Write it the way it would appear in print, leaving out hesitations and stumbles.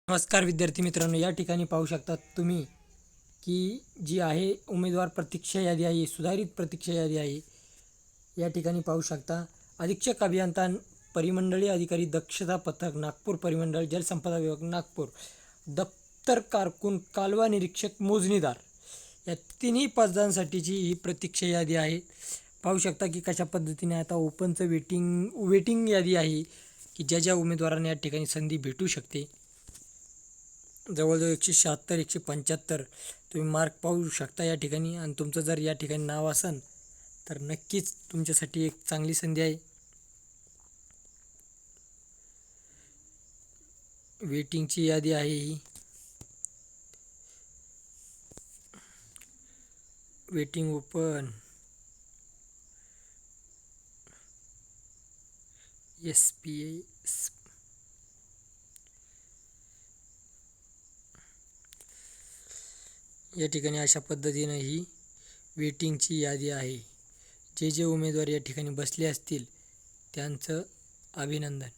नमस्कार विद्यार्थी मित्रांनो, या ठिकाणी पाहू शकता तुम्ही की जी आहे उमेदवार प्रतीक्षा यादी आहे, सुधारित प्रतीक्षा यादी आहे. या ठिकाणी पाहू शकता अधीक्षक अभियंता परिमंडळीय अधिकारी दक्षता पथक नागपूर परिमंडळ जलसंपदा विभाग नागपूर, दप्तर कारकून कालवा निरीक्षक मोजणीदार या तिन्ही पदांसाठीची ही प्रतीक्षा यादी आहे. पाहू शकता की कशा पद्धतीने आता ओपनचं वेटिंग यादी आहे की ज्या उमेदवारांना या ठिकाणी संधी भेटू शकते. जवळजवळ 176 175 तुम्ही मार्क पाहू शकता या ठिकाणी. आणि तुमचं जर या ठिकाणी नाव असेल तर नक्कीच तुमच्यासाठी एक चांगली संधी आहे. वेटिंगची यादी आहे ही. वेटिंग ओपन SPS या ठिकाणी अशा पद्धतीनं ही वेटिंगची यादी आहे. जे उमेदवार या ठिकाणी बसले असतील त्यांचं अभिनंदन.